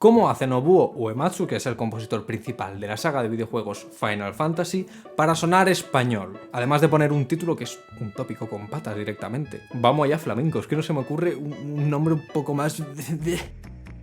cómo hace Nobuo Uematsu, que es el compositor principal de la saga de videojuegos Final Fantasy, para sonar español, además de poner un título que es un tópico con patas directamente. Vamos allá flamencos, que no se me ocurre un nombre un poco más...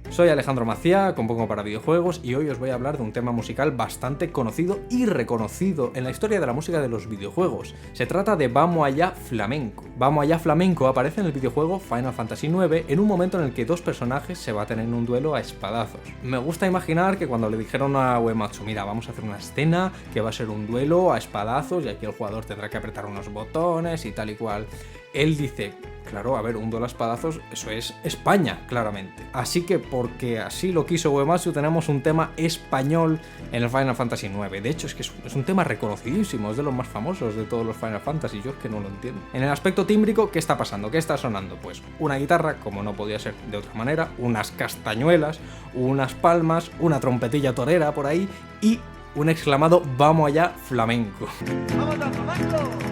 Soy Alejandro Macià, compongo para videojuegos y hoy os voy a hablar de un tema musical bastante conocido y reconocido en la historia de la música de los videojuegos. Se trata de Vamos Allá Flamenco. Vamos Allá Flamenco aparece en el videojuego Final Fantasy IX en un momento en el que dos personajes se baten en un duelo a espadazos. Me gusta imaginar que cuando le dijeron a Uematsu, mira, vamos a hacer una escena que va a ser un duelo a espadazos y aquí el jugador tendrá que apretar unos botones y tal y cual, él dice... Claro, a ver, un duelo a espadazos, eso es España, claramente. Así que, porque así lo quiso Uematsu, tenemos un tema español en el Final Fantasy IX. De hecho, es que es un tema reconocidísimo, es de los más famosos de todos los Final Fantasy, yo es que no lo entiendo. En el aspecto tímbrico, ¿qué está pasando? ¿Qué está sonando? Pues una guitarra, como no podía ser de otra manera, unas castañuelas, unas palmas, una trompetilla torera por ahí y... un exclamado "Vamos allá flamenco".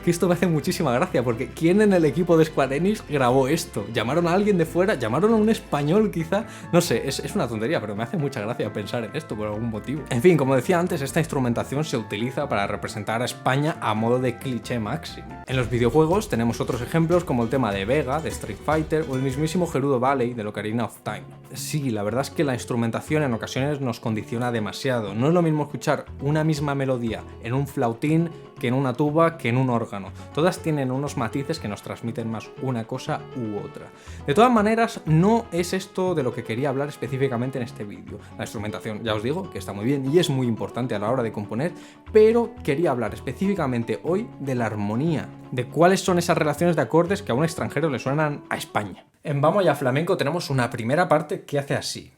Que esto me hace muchísima gracia, porque ¿quién en el equipo de Square Enix grabó esto? ¿Llamaron a alguien de fuera? ¿Llamaron a un español quizá? No sé, es una tontería, pero me hace mucha gracia pensar en esto por algún motivo. En fin, como decía antes, esta instrumentación se utiliza para representar a España a modo de cliché máximo. En los videojuegos tenemos otros ejemplos como el tema de Vega, de Street Fighter, o el mismísimo Gerudo Valley de Ocarina of Time. Sí, la verdad es que la instrumentación en ocasiones nos condiciona demasiado. No es lo mismo escuchar una misma melodía en un flautín que en una tuba, que en un órgano. Todas tienen unos matices que nos transmiten más una cosa u otra. De todas maneras, no es esto de lo que quería hablar específicamente en este vídeo. La instrumentación, ya os digo, que está muy bien y es muy importante a la hora de componer, pero quería hablar específicamente hoy de la armonía, de cuáles son esas relaciones de acordes que a un extranjero le suenan a España. En Vamos Allá Flamenco tenemos una primera parte que hace así.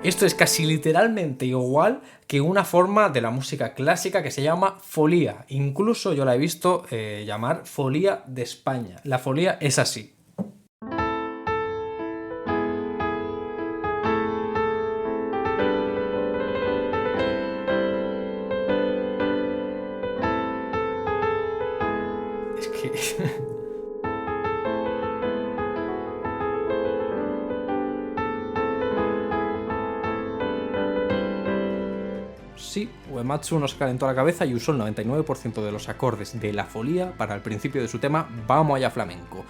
Esto es casi literalmente igual que una forma de la música clásica que se llama folía. Incluso yo la he visto llamar folía de España. La folía es así. Es que... Sí, Uematsu nos calentó la cabeza y usó el 99% de los acordes de la folía para el principio de su tema Vamos Allá Flamenco.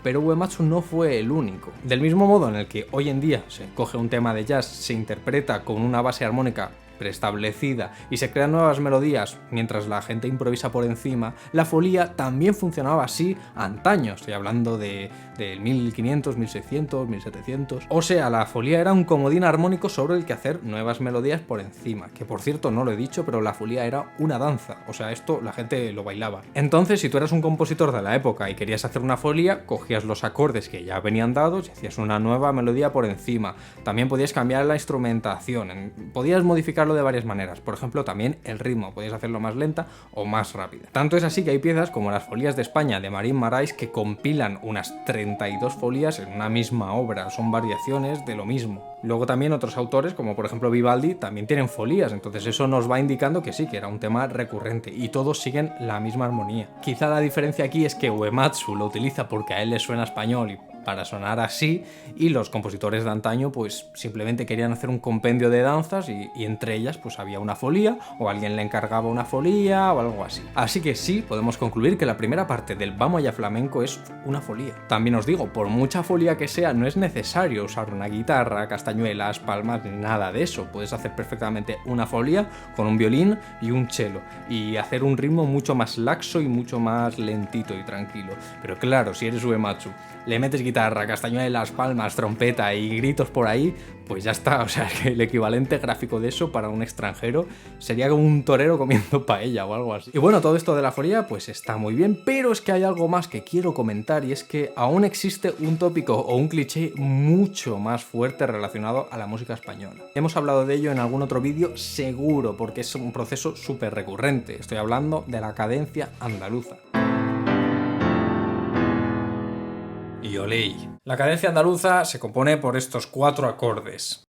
Pero Uematsu no fue el único. Del mismo modo en el que hoy en día se coge un tema de jazz, se interpreta con una base armónica preestablecida y se crean nuevas melodías mientras la gente improvisa por encima, la folía también funcionaba así antaño, estoy hablando del 1500, 1600, 1700. O sea, la folía era un comodín armónico sobre el que hacer nuevas melodías por encima, que por cierto no lo he dicho, pero la folía era una danza, o sea, esto la gente lo bailaba. Entonces, si tú eras un compositor de la época y querías hacer una folía, cogías los acordes que ya venían dados y hacías una nueva melodía por encima. También podías cambiar la instrumentación, podías modificar de varias maneras, por ejemplo también el ritmo, podéis hacerlo más lenta o más rápida. Tanto es así que hay piezas como las folías de España de Marín Marais que compilan unas 32 folías en una misma obra, son variaciones de lo mismo. Luego también otros autores como por ejemplo Vivaldi también tienen folías, entonces eso nos va indicando que sí, que era un tema recurrente y todos siguen la misma armonía. Quizá la diferencia aquí es que Uematsu lo utiliza porque a él le suena español y para sonar así, y los compositores de antaño pues simplemente querían hacer un compendio de danzas y entre ellas pues había una folía o alguien le encargaba una folía o algo así. Así que sí, podemos concluir que la primera parte del Vamos Allá Flamenco es una folía. También os digo, por mucha folía que sea, no es necesario usar una guitarra, castañuelas, palmas, ni nada de eso. Puedes hacer perfectamente una folía con un violín y un cello y hacer un ritmo mucho más laxo y mucho más lentito y tranquilo. Pero claro, si eres Uematsu, le metes guitarra, castañuelas, palmas, trompeta y gritos por ahí, pues ya está. O sea, que el equivalente gráfico de eso para un extranjero sería como un torero comiendo paella o algo así. Y bueno, todo esto de la folía pues está muy bien, pero es que hay algo más que quiero comentar y es que aún existe un tópico o un cliché mucho más fuerte relacionado a la música española. Hemos hablado de ello en algún otro vídeo seguro, porque es un proceso súper recurrente. Estoy hablando de la cadencia andaluza. Y olé. La cadencia andaluza se compone por estos 4 acordes.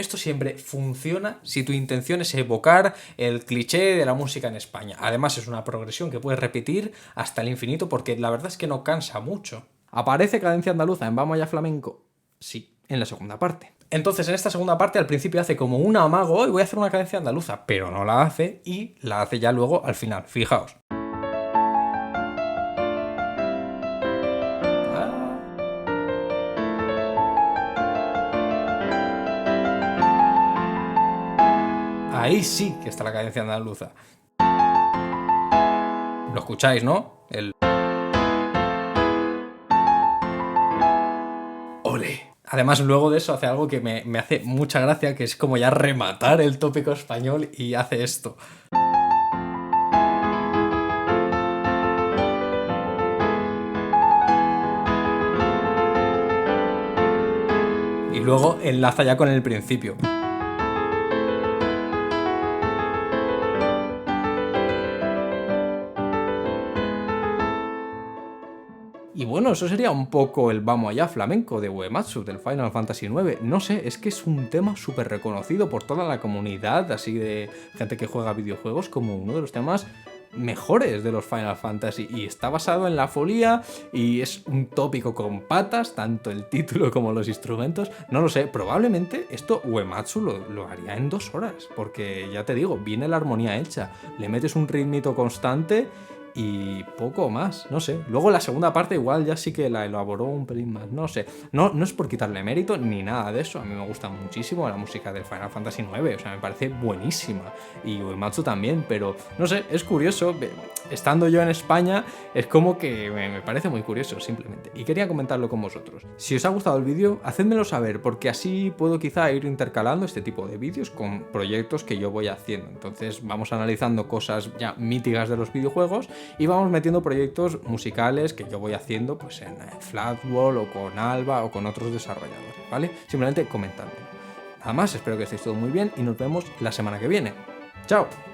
esto siempre funciona si tu intención es evocar el cliché de la música en España. Además es una progresión que puedes repetir hasta el infinito porque la verdad es que no cansa mucho. ¿Aparece cadencia andaluza en Vamos Allá Flamenco? Sí, en la segunda parte. Entonces en esta segunda parte al principio hace como un amago y voy a hacer una cadencia andaluza, pero no la hace y la hace ya luego al final, fijaos. Ahí sí que está la cadencia andaluza. Lo escucháis, ¿no? El... ¡Ole! Además, luego de eso hace algo que me hace mucha gracia, que es como ya rematar el tópico español y hace esto. Y luego enlaza ya con el principio. Y bueno, eso sería un poco el Vamos Allá flamenco de Uematsu, del Final Fantasy IX. No sé, es que es un tema súper reconocido por toda la comunidad, así de gente que juega videojuegos, como uno de los temas mejores de los Final Fantasy. Y está basado en la folía y es un tópico con patas, tanto el título como los instrumentos. No lo sé, probablemente esto Uematsu lo haría en 2 horas, porque ya te digo, viene la armonía hecha, le metes un ritmito constante y poco más, no sé. Luego la segunda parte igual ya sí que la elaboró un pelín más, no sé. No es por quitarle mérito ni nada de eso, a mí me gusta muchísimo la música del Final Fantasy IX, o sea, me parece buenísima. Y Uematsu también, pero no sé, es curioso, estando yo en España, es como que me parece muy curioso, simplemente. Y quería comentarlo con vosotros. Si os ha gustado el vídeo, hacedmelo saber, porque así puedo quizá ir intercalando este tipo de vídeos con proyectos que yo voy haciendo. Entonces vamos analizando cosas ya míticas de los videojuegos y vamos metiendo proyectos musicales que yo voy haciendo pues en Flatwall o con Alba o con otros desarrolladores, ¿vale? Simplemente comentadlo. Nada más, espero que estéis todo muy bien y nos vemos la semana que viene. ¡Chao!